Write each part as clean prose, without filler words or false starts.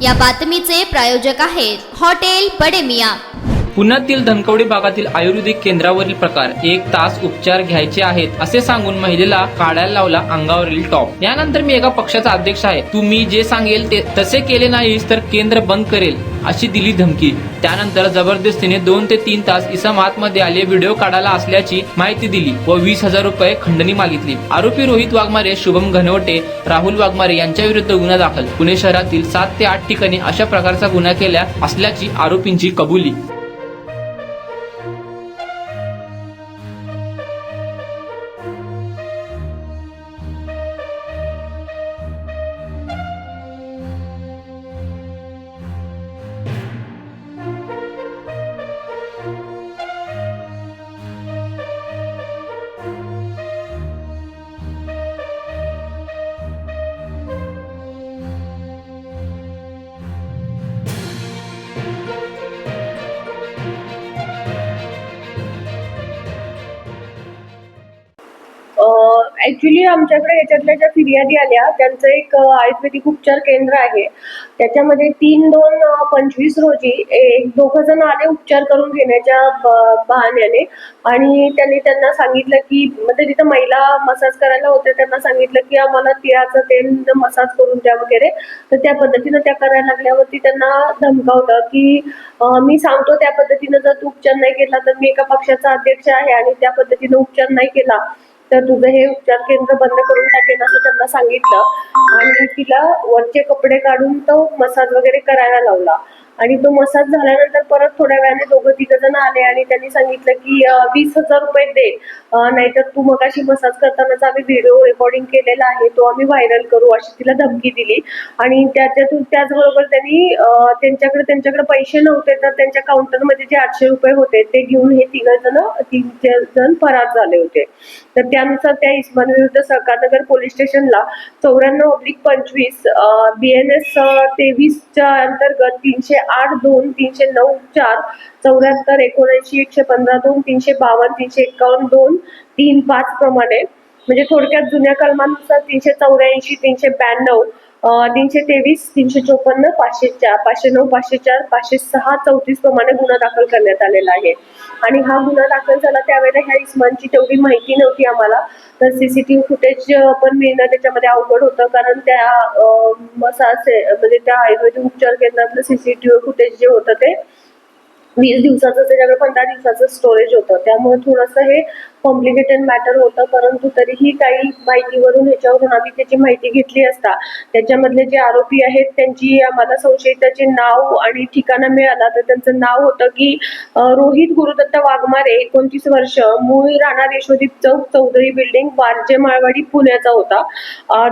या बातमीचे प्रायोजक आहेत हॉटेल बडे मियां। पुण्यातील धनकवडी भागातील आयुर्वेदिक केंद्रावरील प्रकार 1 तास उपचार घ्यायचे आहेत असे सांगून महिलेला काढायला लावला अंगावरील टॉप। यानंतर मी एका पक्षाचा अध्यक्ष आहे, तुम्ही जे सांगेल ते तसे केले नाहीस तर केंद्र बंद करेल अशी दिली धमकी। त्यानंतर जबरदस्तीने 2 ते 3 तास इसम आतमध्ये आले व्हिडिओ काढायला असल्याची माहिती दिली व 20,000 रुपये खंडणी मागितली। आरोपी रोहित वाघमारे, शुभम घनवटे, राहुल वाघमारे यांच्या विरुद्ध गुन्हा दाखल। पुणे शहरातील 7 ते 8 ठिकाणी अशा प्रकारचा गुन्हा केला असल्याची आरोपींची कबुली। ऍक्च्युली आमच्याकडे याच्यातल्या ज्या फिर्यादी आल्या त्यांचं एक आयुर्वेदिक उपचार केंद्र आहे। त्याच्यामध्ये 3/2/25 रोजी एक दोघं जण आले उपचार करून घेण्याच्या बहाण्याने आणि त्यांना सांगितलं की म्हणजे तिथं महिला मसाज करायला होत्या, त्यांना सांगितलं की आम्हाला तिळाचं तेल मसाज करून द्या वगैरे। तर त्या पद्धतीनं त्या करायला लागल्यावरती त्यांना धमकावलं की मी सांगतो त्या पद्धतीनं जर तू उपचार नाही केला तर मी एका पक्षाचा अध्यक्ष आहे आणि त्या पद्धतीनं उपचार नाही केला तर तुझं हे उपचार केंद्र बंद करून टाकेन असं त्यांना सांगितलं आणि तिला वरचे कपडे काढून तो मसाज वगैरे करायला लावला। आणि तो मसाज झाल्यानंतर परत थोड्या वेळाने दोघं तिघं जण आले आणि त्यांनी सांगितलं की 20,000 रुपये दे, नाहीतर तू मगाशी मसाज करतानाचा आम्ही व्हिडिओ रेकॉर्डिंग केलेला आहे तो आम्ही व्हायरल करू अशी तिला धमकी दिली। आणि त्याचबरोबर त्यांच्याकडे पैसे नव्हते तर त्यांच्या काउंटरमध्ये जे 800 रुपये होते ते घेऊन हे तीन जण फरार झाले होते। तर त्यानुसार त्या इस्मानविरुद्ध सहकारनगर पोलीस स्टेशनला 94/25 BNS 23च्या अंतर्गत 308-2-309-4 74-115-2-352-351-2-3-5 प्रमाणे म्हणजे थोडक्यात जुन्या कलमानुसार 384, 392, 323, 354, 504, 509, 504, 506, 34 प्रमाणे गुन्हा दाखल करण्यात आलेला आहे। आणि हा गुन्हा दाखल झाला त्यावेळेला ह्या इस्मानची तेवढी माहिती नव्हती आम्हाला, तर CCTV फुटेज पण मिळणं त्याच्यामध्ये अवघड होतं कारण त्या म्हणजे त्या आयुर्वेदिक उपचार केंद्रातलं CCTV फुटेज जे होतं ते 20 दिवसाचं, त्याच्याकडे 15 दिवसाचं स्टोरेज होतं, त्यामुळे थोडंसं हे कॉम्प्लिकेटेड मॅटर होतं। परंतु तरीही काही माहितीवरून ह्याच्यावरून आम्ही त्याची माहिती घेतली असता त्याच्यामधले जे आरोपी आहेत त्यांची आम्हाला संशयिताचे नाव आणि ठिकाणा मिळाला। तर त्यांचं नाव होतं की रोहित गुरुदत्त वाघमारे, 29 वर्ष, मूळ राहणार यशोदीप चौक, चौधरी बिल्डिंग, वारजे माळवाडी, पुण्याचा होता।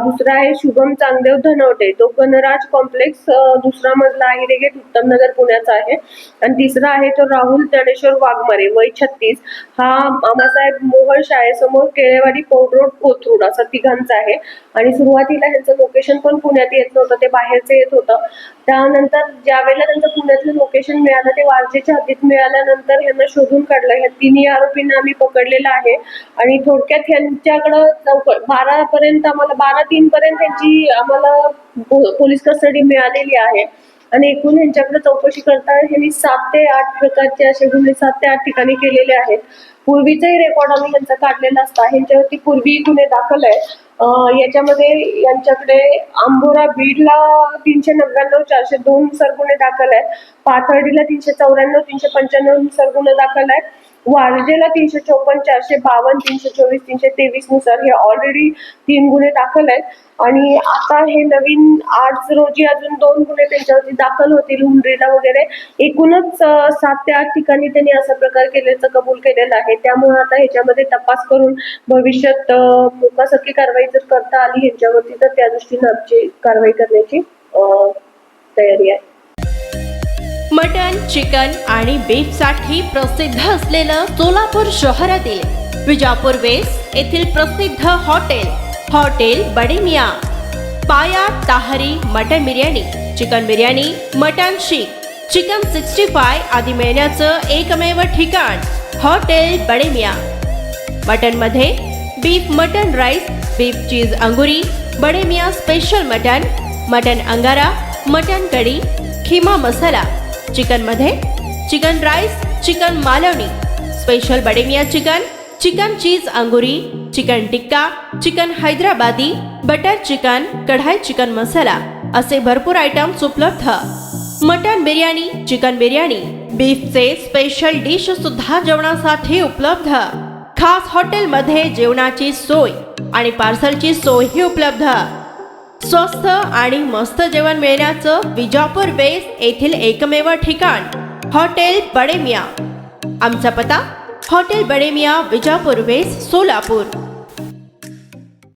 दुसरा आहे शुभम चांगदेव धनवटे, तो गणराज कॉम्प्लेक्स, दुसरा मजला आहे गेट, उत्तमनगर, पुण्याचा आहे। आणि तिसरा आहे तो राहुल ज्ञानेश्वर वाघमारे, वय 36, हा मामासाहेब मोहोळ शाळेसमोर केळेवाडी पौड रोड, कोथरूड असा तिघांचा आहे। आणि सुरुवातीला ह्यांचं लोकेशन पण पुण्यात येत नव्हतं, ते बाहेरचं येत होतं। त्यानंतर ज्या वेळेला त्यांचं पुण्यातलं लोकेशन मिळालं ते वारजेच्या हद्दीत मिळाल्यानंतर ह्यांना शोधून काढलं। ह्या तिन्ही आरोपींना आम्ही पकडलेलं आहे आणि थोडक्यात ह्यांच्याकडं 12-3 पर्यंत त्यांची आम्हाला पोलीस कस्टडी मिळालेली आहे। आणि एकूण यांच्याकडे चौकशी करता यांनी 7 ते 8 प्रकारचे असे गुन्हे 7 ते 8 ठिकाणी केलेले आहेत। पूर्वीचाही रेकॉर्ड आम्ही यांचा काढलेला असता, ह्यांच्यावरती पूर्वी गुन्हे दाखल आहेत। याच्यामध्ये यांच्याकडे आंबोरा बीडला 399-402 नुसार गुन्हे दाखल आहेत, पाथर्डीला 394, 395 नुसार गुन्हे दाखल आहेत, वारजेला 354, 452, 324, 323 नुसार हे ऑलरेडी 3 गुन्हे दाखल आहेत। आणि आता हे नवीन आज रोजी अजून 2 गुन्हे त्यांच्यावरती दाखल होतील हुंडरीला वगैरे। एकूणच 7 ते 8 ठिकाणी त्यांनी असा प्रकार केल्याचं कबूल केलेलं आहे। त्यामुळे आता ह्याच्यामध्ये तपास करून भविष्यात मोकासारखी कारवाई जर करता आली ह्यांच्यावरती तर त्या दृष्टीने आमची कारवाई करण्याची तयारी आहे। मटन, चिकन आणि बीफ साठी प्रसिद्ध असलेलं सोलापूर शहरातील विजापूर वेस्ट येथील प्रसिद्ध हॉटेल बडे मियां, पाया ताहरी mutton biryani, chicken biryani, mutton शीख, चिकन 65 आदी मिळण्याचं एकमेव ठिकाण हॉटेल बडे मियां। मटन मध्ये beef mutton rice, beef cheese अंगुरी, Bade Miyan special mutton, mutton अंगारा, मटन कढी, खिमा मसाला, चिकनमध्ये chicken rice, chicken Malvani, special Bademiya chicken, chicken cheese अंगुरी, चिकन टिक्का, चिकन हैदराबादी, butter chicken, kadai chicken masala असे भरपूर आयटम्स उपलब्ध. मटन बिर्याणी, चिकन बिर्याणी, बीफचे स्पेशल डिश सुद्धा जेवणासाठी उपलब्ध. खास हॉटेलमध्ये जेवणाची सोय आणि पार्सलची सोयही उपलब्ध. स्वस्त आणि मस्त जेवण मिळण्याचं विजापूर वेस्ट येथील एकमेव ठिकाण हॉटेल बडेमिया. आमचा पत्ता हॉटेल बडेमिया, विजापूर वेस्ट, सोलापूर.